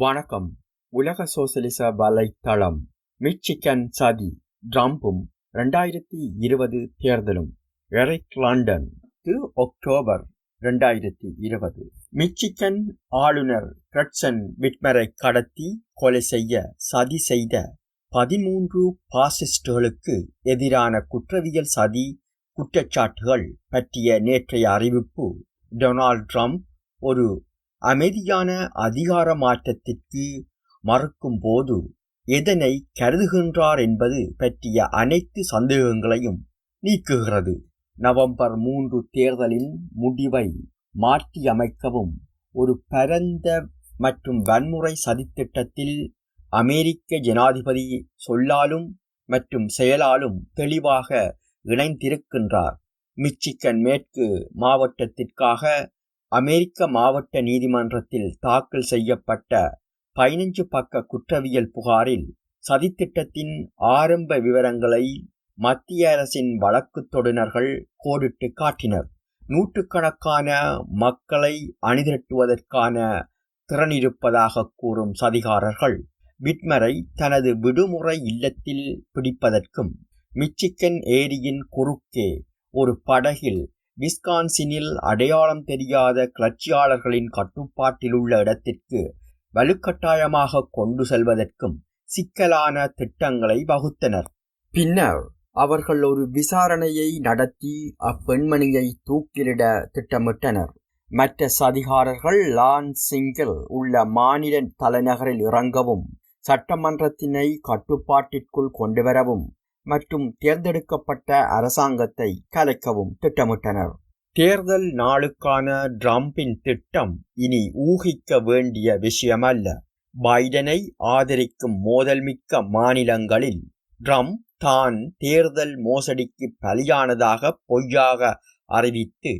வணக்கம். உலக சோசலிச வலைத்தளம். மிச்சிகன் சதி, ட்ரம்பும் 2020 தேர்தலும். Eric London, October 2020. மிச்சிகன் ஆளுநர் கிரட்சன் விட்மரை கடத்தி கொலை செய்ய சதி செய்த 13 பாசிஸ்டுகளுக்கு எதிரான குற்றவியல் சதி குற்றச்சாட்டுகள் பற்றிய நேற்றைய அறிவிப்பு டொனால்ட் ட்ரம்ப் ஒரு அமைதியான அதிகார மாற்றத்திற்கு மறுக்கும் போது எதனை கருதுகின்றார் என்பது பற்றிய அனைத்து சந்தேகங்களையும் நீக்குகிறது. நவம்பர் 3 தேர்தலின் முடிவை மாற்றியமைக்கவும் ஒரு பரந்த மற்றும் வன்முறை சதித்திட்டத்தில் அமெரிக்க ஜனாதிபதி சொல்லாலும் மற்றும் செயலாலும் தெளிவாக இணைந்திருக்கின்றார். மிச்சிகன் மேற்கு மாவட்டத்திற்காக அமெரிக்க மாவட்ட நீதிமன்றத்தில் தாக்கல் செய்யப்பட்ட 15 பக்க குற்றவியல் புகாரில் சதித்திட்டத்தின் ஆரம்ப விவரங்களை மத்திய அரசின் வழக்கு தொடுநர்கள் கோடிட்டு காட்டினர். நூற்றுக்கணக்கான மக்களை அணிதிரட்டுவதற்கான திறனிருப்பதாக கூறும் சதிகாரர்கள் விட்மரை தனது விடுமுறை இல்லத்தில் பிடிப்பதற்கும் மிச்சிகன் ஏரியின் குறுக்கே ஒரு படகில் விஸ்கான்சினில் அடையாளம் தெரியாத கிளர்ச்சியாளர்களின் கட்டுப்பாட்டில் உள்ள இடத்திற்கு வலுக்கட்டாயமாக கொண்டு செல்வதற்கும் சிக்கலான திட்டங்களை வகுத்தனர். பின்னர் அவர்கள் ஒரு விசாரணையை நடத்தி அப்பெண்மணியை தூக்கிலிட திட்டமிட்டனர். மற்ற சதிகாரர்கள் லான்சிங்கில் உள்ள மாநில தலைநகரில் இறங்கவும் சட்டமன்றத்தினை கட்டுப்பாட்டிற்குள் கொண்டுவரவும் மற்றும் தேர்ந்தெடுக்கப்பட்ட அரசாங்கத்தை கலைக்கவும் திட்டமிட்டனர். தேர்தல் நாளுக்கான ட்ரம்பின் திட்டம் இனி ஊகிக்க வேண்டிய விஷயமல்ல. பைடனை ஆதரிக்கும் மோதல்மிக்க மாநிலங்களில் ட்ரம்ப் தான் தேர்தல் மோசடிக்கு பலியானதாக பொய்யாக அறிவித்து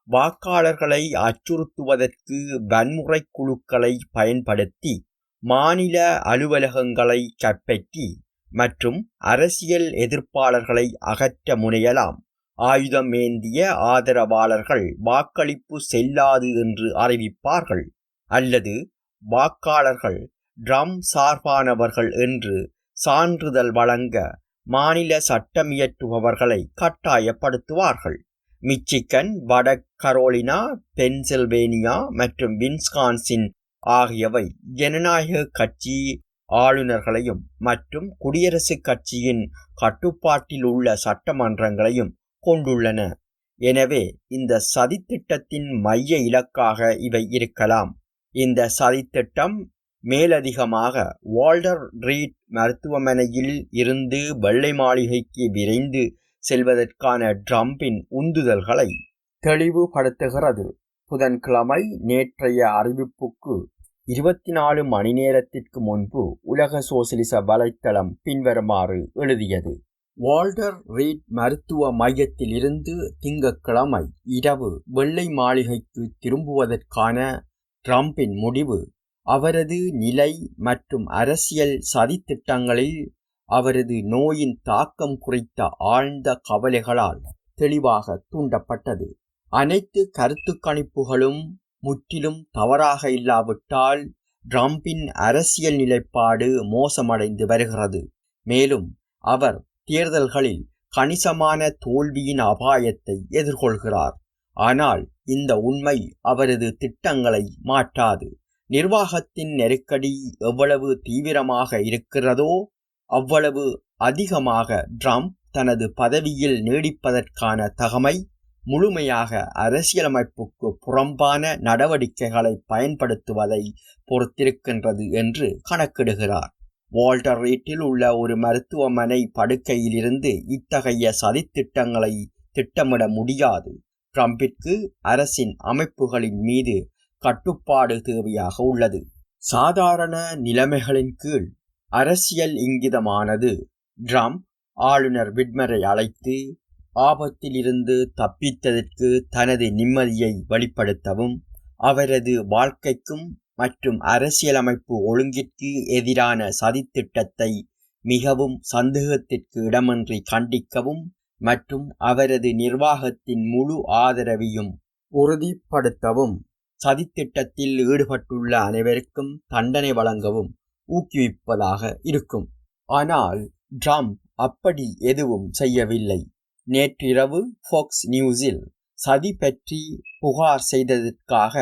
வாக்காளர்களை அச்சுறுத்துவதற்கு வன்முறை குழுக்களை பயன்படுத்தி மாநில அலுவலகங்களை கைப்பற்றி மற்றும் அரசியல் எதிர்ப்பாளர்களை அகற்ற முனையலாம். ஆயுதம் ஏந்திய ஆதரவாளர்கள் வாக்களிப்பு செல்லாது என்று அறிவிப்பார்கள் அல்லது வாக்காளர்கள் ட்ரம்ப் சார்பானவர்கள் என்று சான்றிதழ் வழங்க மாநில சட்டமியற்றுபவர்களை கட்டாயப்படுத்துவார்கள். மிச்சிகன், வட கரோலினா, பென்சில்வேனியா மற்றும் விஸ்கான்சின் ஆகியவை ஜனநாயக கட்சி ஆளுநர்களையும் மற்றும் குடியரசுக் கட்சியின் கட்டுப்பாட்டில் உள்ள சட்டமன்றங்களையும் கொண்டுள்ளன. எனவே இந்த சதித்திட்டத்தின் மைய இலக்காக இவை இருக்கலாம். இந்த சதித்திட்டம் மேலதிகமாக வால்டர் ரீட் மருத்துவமனையில் இருந்து வெள்ளை மாளிகைக்கு விரைந்து செல்வதற்கான ட்ரம்பின் உந்துதல்களை தெளிவுபடுத்துகிறது. புதன்கிழமை நேற்றைய அறிவிப்புக்கு 24 மணி நேரத்திற்கு முன்பு உலக சோசலிச வலைத்தளம் பின்வருமாறு எழுதியது. வால்டர் ரீட் மருத்துவ மையத்தில் இருந்து திங்கட்கிழமை இரவு வெள்ளை மாளிகைக்கு திரும்புவதற்கான ட்ரம்பின் முடிவு அவரது நிலை மற்றும் அரசியல் சதித்திட்டங்களில் அவரது நோயின் தாக்கம் குறித்த ஆழ்ந்த கவலைகளால் தெளிவாக தூண்டப்பட்டது. அனைத்து கருத்து கணிப்புகளும் முற்றிலும் தவறாக இல்லாவிட்டால் ட்ரம்பின் அரசியல் நிலைப்பாடு மோசமடைந்து வருகிறது. மேலும் அவர் தேர்தல்களில் கணிசமான தோல்வியின் அபாயத்தை எதிர்கொள்கிறார். ஆனால் இந்த உண்மை அவரது திட்டங்களை மாற்றாது. நிர்வாகத்தின் நெருக்கடி எவ்வளவு தீவிரமாக இருக்கிறதோ அவ்வளவு அதிகமாக ட்ரம்ப் தனது பதவியில் நீடிப்பதற்கான தகமை முழுமையாக அரசியலமைப்புக்கு புறம்பான நடவடிக்கைகளை பயன்படுத்துவதை பொறுத்திருக்கின்றது என்று கணக்கிடுகிறார். வால்டர் ரீட்டில் உள்ள ஒரு மருத்துவமனை படுக்கையிலிருந்து இத்தகைய சதித்திட்டங்களை திட்டமிட முடியாது. ட்ரம்பிற்கு அரசின் அமைப்புகளின் மீது கட்டுப்பாடு தேவையாக உள்ளது. சாதாரண நிலைமைகளின் கீழ் அரசியல் இங்கிதமானது ட்ரம்ப் ஆளுநர் விட்மரை அழைத்து ஆபத்தில் இருந்து தப்பித்ததற்கு தனது நிம்மதியை வெளிப்படுத்தவும் அவரது வாழ்க்கைக்கும் மற்றும் அரசியலமைப்பு ஒழுங்கிற்கு எதிரான சதித்திட்டத்தை மிகவும் சந்தேகத்திற்கு இடமின்றி கண்டிக்கவும் மற்றும் அவரது நிர்வாகத்தின் முழு ஆதரவையும் உறுதிப்படுத்தவும் சதித்திட்டத்தில் ஈடுபட்டுள்ள அனைவருக்கும் தண்டனை வழங்கவும் ஊக்குவிப்பதாக இருக்கும். ஆனால் ட்ரம்ப் அப்படி எதுவும் செய்யவில்லை. நேற்றிரவு ஃபாக்ஸ் நியூஸில் சதி பற்றி புகார் செய்ததற்காக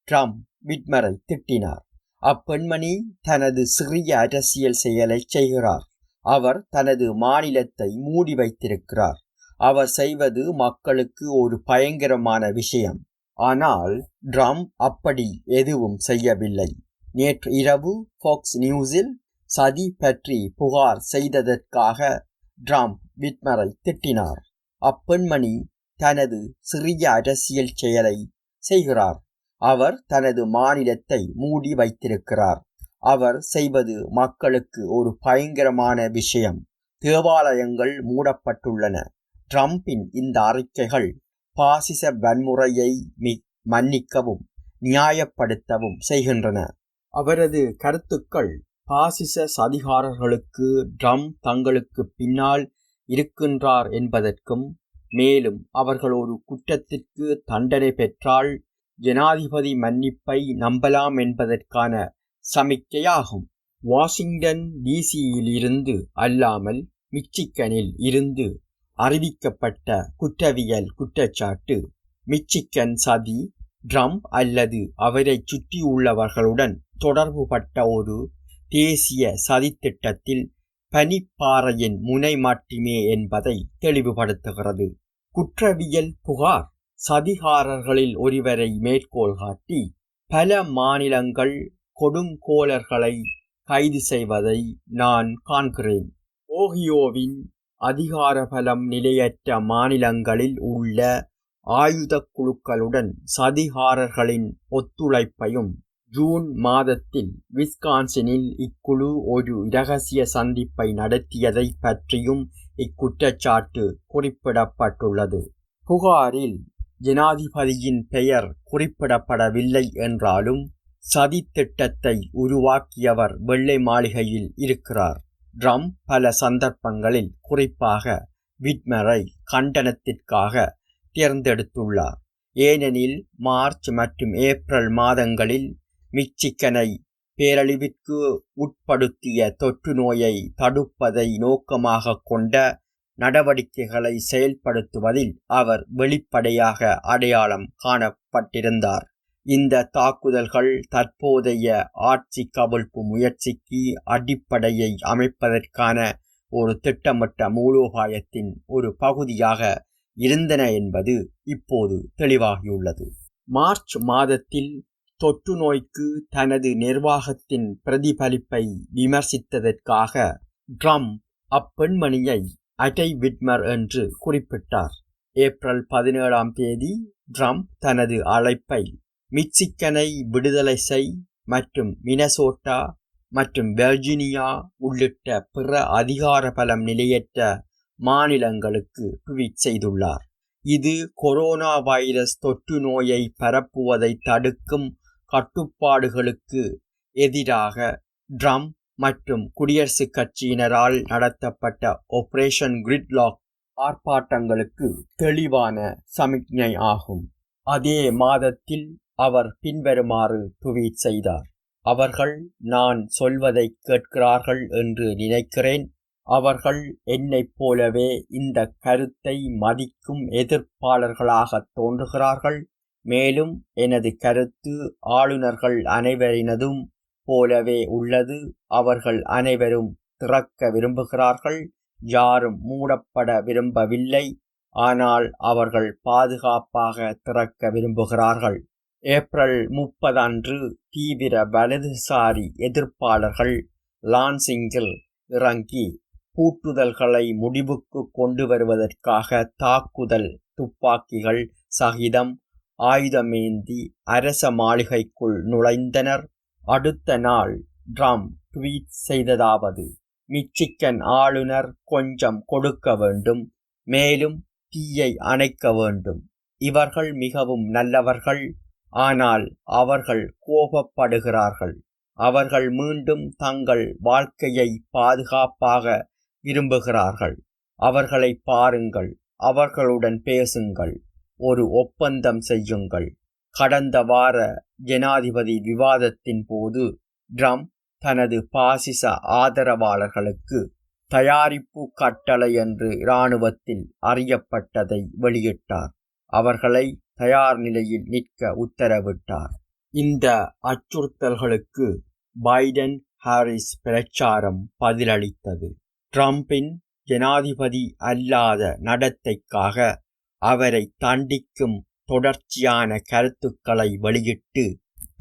ட்ரம்ப் விட்மரை திட்டினார். அப்பெண்மணி தனது சிறிய அரசியல் செயலை செய்கிறார். அவர் தனது மாநிலத்தை மூடி வைத்திருக்கிறார். அவர் செய்வது மக்களுக்கு ஒரு பயங்கரமான விஷயம். ஆனால் ட்ரம்ப் அப்படி எதுவும் செய்யவில்லை. நேற்று இரவு ஃபாக்ஸ் நியூஸில் சதி பற்றி புகார் செய்ததற்காக ட்ரம்ப் விட்மரை திட்டினார். அப்பெண்மணி தனது சிறிய அரசியல் செயலை செய்கிறார். அவர் தனது மாநிலத்தை மூடி வைத்திருக்கிறார். அவர் செய்வது மக்களுக்கு ஒரு பயங்கரமான விஷயம். தேவாலயங்கள் மூடப்பட்டுள்ளன. ட்ரம்பின் இந்த அறிக்கைகள் பாசிச வன்முறையை மன்னிக்கவும் நியாயப்படுத்தவும் செய்கின்றன. அவரது கருத்துக்கள் பாசிச சதிகாரர்களுக்கு ட்ரம்ப் தங்களுக்கு பின்னால் இருக்கின்றார் என்பதற்கும், மேலும் அவர்கள் ஒரு குற்றத்திற்கு தண்டனை பெற்றால் ஜனாதிபதி மன்னிப்பை நம்பலாம் என்பதற்கான சமிக்கையாகும். வாஷிங்டன் டிசியிலிருந்து அல்லாமல் மிச்சிகனில் இருந்து அறிவிக்கப்பட்ட குற்றவியல் குற்றச்சாட்டு மிச்சிகன் சதி, ட்ரம்ப் அல்லது அவரை சுற்றியுள்ளவர்களுடன் தொடர்புபட்ட ஒரு தேசிய சதித்திட்டத்தில் பனிப்பாறையின் முனை மட்டுமே என்பதை தெளிவுபடுத்துகிறது. குற்றவியல் புகார் சதிகாரர்களில் ஒருவரை மேற்கோள் காட்டி பல மாநிலங்கள் கொடுங்கோலர்களை கைது செய்வதை நான் காண்கிறேன். ஓஹியோவின் அதிகாரபலம் நிலையற்ற மாநிலங்களில் உள்ள ஆயுத குழுக்களுடன் சதிகாரர்களின் ஒத்துழைப்பையும், ஜூன் மாதத்தில் விஸ்கான்சினில் இக்குழு ஒரு இரகசிய சந்திப்பை நடத்தியதை பற்றியும் இக்குற்றச்சாட்டு குறிப்பிடப்பட்டுள்ளது. புகாரில் ஜனாதிபதியின் பெயர் குறிப்பிடப்படவில்லை என்றாலும் சதித்திட்டத்தை உருவாக்கியவர் வெள்ளை மாளிகையில் இருக்கிறார். ட்ரம்ப் பல சந்தர்ப்பங்களில் குறிப்பாக விட்மரை கண்டனத்திற்காக தேர்ந்தெடுத்துள்ளார். ஏனெனில் மார்ச் மற்றும் ஏப்ரல் மாதங்களில் மிச்சிகனை பேரழிவிற்கு உட்படுத்திய தொற்று நோயை தடுப்பதை நோக்கமாக கொண்ட நடவடிக்கைகளை செயல்படுத்துவதில் அவர் வெளிப்படையாக அடையாளம் காணப்பட்டிருந்தார். இந்த தாக்குதல்கள் தற்போதைய ஆட்சி கவிழ்ப்பு முயற்சிக்கு அடிப்படையை அமைப்பதற்கான ஒரு திட்டமிட்ட மூலோபாயத்தின் ஒரு பகுதியாக இருந்தன என்பது இப்போது தெளிவாகியுள்ளது. மார்ச் மாதத்தில் தொற்று நோய்க்கு தனது நிர்வாகத்தின் பிரதிபலிப்பை விமர்சித்ததற்காக ட்ரம்ப் அப்பெண்மணியை அடை விட்மர் என்று குறிப்பிட்டார். ஏப்ரல் 17 ட்ரம்ப் தனது அழைப்பை மிச்சிகனை விடுதலை செய் மற்றும் மினசோட்டா மற்றும் வெர்ஜீனியா உள்ளிட்ட பிற அதிகாரபலம் நிலையற்ற மாநிலங்களுக்கு ட்வீட் செய்துள்ளார். இது கொரோனா வைரஸ் தொற்று நோயை பரப்புவதை தடுக்கும் கட்டுப்பாடுகளுக்கு எதிராக ட்ரம்ப் மற்றும் குடியரசுக் கட்சியினரால் நடத்தப்பட்ட ஆபரேஷன் கிரிட்லாக் ஆர்ப்பாட்டங்களுக்கு தெளிவான சமிக்ஞை ஆகும். அதே மாதத்தில் அவர் பின்வருமாறு ட்வீட் செய்தார்: அவர்கள் நான் சொல்வதை கேட்கிறார்கள் என்று நினைக்கிறேன். அவர்கள் என்னைப் போலவே இந்த கருத்தை மதிக்கும் எதிர்ப்பாளர்களாக தோன்றுகிறார்கள். மேலும் எனது கருத்து ஆளுநர்கள் அனைவரினதும் போலவே உள்ளது. அவர்கள் அனைவரும் திறக்க விரும்புகிறார்கள். யாரும் மூடப்பட விரும்பவில்லை. ஆனால் அவர்கள் பாதுகாப்பாக திறக்க விரும்புகிறார்கள். ஏப்ரல் 30 அன்று தீவிர வலதுசாரி எதிர்ப்பாளர்கள் லான்சிங்கில் இறங்கி பூட்டுதல்களை முடிவுக்கு கொண்டு வருவதற்காக தாக்குதல் துப்பாக்கிகள் சகிதம் ஆயுதமேந்தி அரச மாளிகைக்குள் நுழைந்தனர். அடுத்த நாள் ட்ரம்ப் ட்வீட் செய்ததாவது: மிச்சிகன் ஆளுநர் கொஞ்சம் கொடுக்க வேண்டும், மேலும் தீயை அணைக்க வேண்டும். இவர்கள் மிகவும் நல்லவர்கள், ஆனால் அவர்கள் கோபப்படுகிறார்கள். அவர்கள் மீண்டும் தங்கள் வாழ்க்கையை பாதுகாப்பாக விரும்புகிறார்கள். அவர்களை பாருங்கள், அவர்களுடன் பேசுங்கள், ஒரு ஒப்பந்தம் செய்யுங்கள். கடந்த வார ஜனாதிபதி விவாதத்தின் போது ட்ரம்ப் தனது பாசிச ஆதரவாளர்களுக்கு தயாரிப்பு கட்டளை என்று இராணுவத்தில் அறியப்பட்டதை வெளியிட்டார். அவர்களை தயார் நிலையில் நிற்க உத்தரவிட்டார். இந்த அச்சுறுத்தல்களுக்கு பைடன் ஹாரிஸ் பிரச்சாரம் பதிலளித்தது. ட்ரம்பின் ஜனாதிபதி அல்லாத நடத்தைக்காக அவரை தண்டிக்கும் தொடர்ச்சியான கருத்துக்களை வெளியிட்டு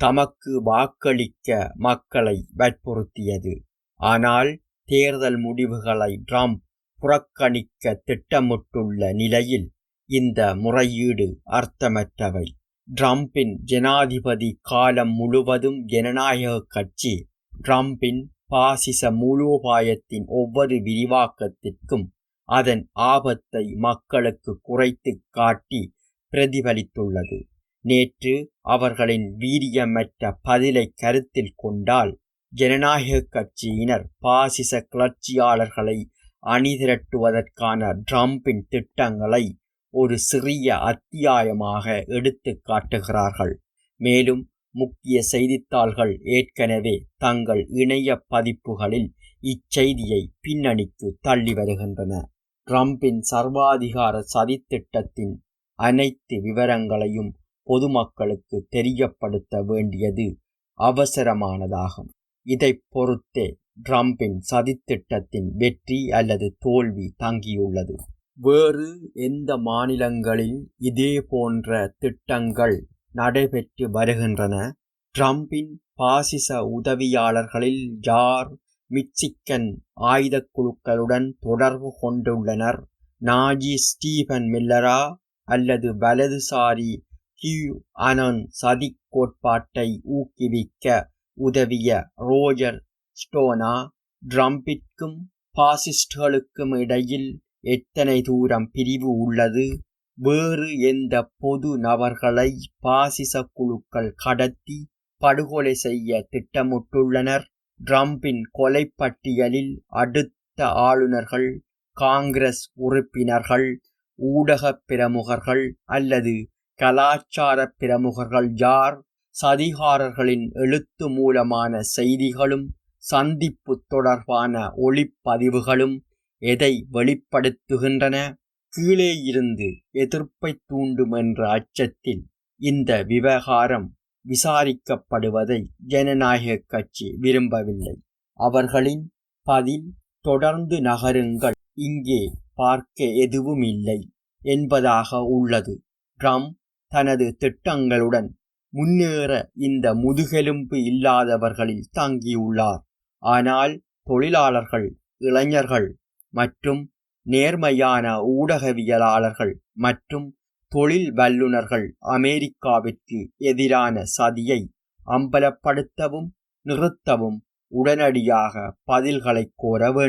தமக்கு வாக்களிக்க மக்களை வற்புறுத்தியது. ஆனால் தேர்தல் முடிவுகளை ட்ரம்ப் புறக்கணிக்க திட்டமிட்டுள்ள நிலையில் இந்த முறையீடு அர்த்தமற்றவை. ட்ரம்பின் ஜனாதிபதி காலம் முழுவதும் ஜனநாயக கட்சி ட்ரம்பின் பாசிச மூலோபாயத்தின் ஒவ்வொரு விரிவாக்கத்திற்கும் அதன் ஆபத்தை மக்களுக்கு குறைத்து காட்டி பிரதிபலித்துள்ளது. நேற்று அவர்களின் வீரியமற்ற பதிலை கருத்தில் கொண்டால் ஜனநாயக கட்சியினர் பாசிச கிளர்ச்சியாளர்களை அணிதிரட்டுவதற்கான ட்ரம்பின் திட்டங்களை ஒரு சிறிய அத்தியாயமாக எடுத்து காட்டுகிறார்கள். மேலும் முக்கிய செய்தித்தாள்கள் ஏற்கனவே தங்கள் இணைய பதிப்புகளில் இச்செய்தியை பின்னணிக்கு தள்ளி வருகின்றன. ட்ரம்பின் சர்வாதிகார சதித்திட்டத்தின் அனைத்து விவரங்களையும் பொதுமக்களுக்கு தெரியப்படுத்த வேண்டியது அவசரமானதாகும். இதை பொறுத்தே ட்ரம்பின் சதித்திட்டத்தின் வெற்றி அல்லது தோல்வி தங்கியுள்ளது. வேறு எந்த மாநிலங்களில் இதே போன்ற திட்டங்கள் நடைபெற்று வருகின்றன? ட்ரம்பின் பாசிச உதவியாளர்களில் யார் மிச்சிகன் ஆயுதக் குழுக்களுடன் தொடர்பு கொண்டுள்ளனர்? நாஜி ஸ்டீபன் மில்லரா அல்லது வலதுசாரி கியூ அனன் சதி கோட்பாட்டை ஊக்குவிக்க உதவிய ரோஜர் ஸ்டோனா? ட்ரம்பிற்கும் பாசிஸ்டுகளுக்கும் இடையில் எத்தனை தூரம் பிரிவு உள்ளது? வேறு எந்த பொது நபர்களை பாசிச குழுக்கள் கடத்தி படுகொலை செய்ய திட்டமிட்டுள்ளனர்? ட்ரம்பின் கொலை பட்டியலில் அடுத்த ஆளுநர்கள், காங்கிரஸ் உறுப்பினர்கள், ஊடக பிரமுகர்கள் அல்லது கலாச்சார பிரமுகர்கள் யார்? சதிகாரர்களின் எழுத்து மூலமான செய்திகளும் சந்திப்பு தொடர்பான ஒளிப்பதிவுகளும் எதை வெளிப்படுத்துகின்றன? கீழே இருந்து எதிர்ப்பை தூண்டும் என்ற அச்சத்தில் இந்த விவகாரம் விசாரிக்கப்படுவதை ஜனநாயக கட்சி விரும்பவில்லை. அவர்களின் பதில் தொடர்ந்து நகருங்கள், இங்கே பார்க்க எதுவும் இல்லை என்பதாக உள்ளது. ட்ரம்ப் தனது திட்டங்களுடன் முன்னேற இந்த முதுகெலும்பு இல்லாதவர்களில் தங்கியுள்ளார். ஆனால் தொழிலாளர்கள், இளைஞர்கள் மற்றும் நேர்மையான ஊடகவியலாளர்கள் மற்றும் தொழில் வல்லுநர்கள் அமெரிக்காவிற்கு எதிரான சதியை அம்பலப்படுத்தவும் நிறுத்தவும் உடனடியாக பதில்களை கோர வேண்டும்.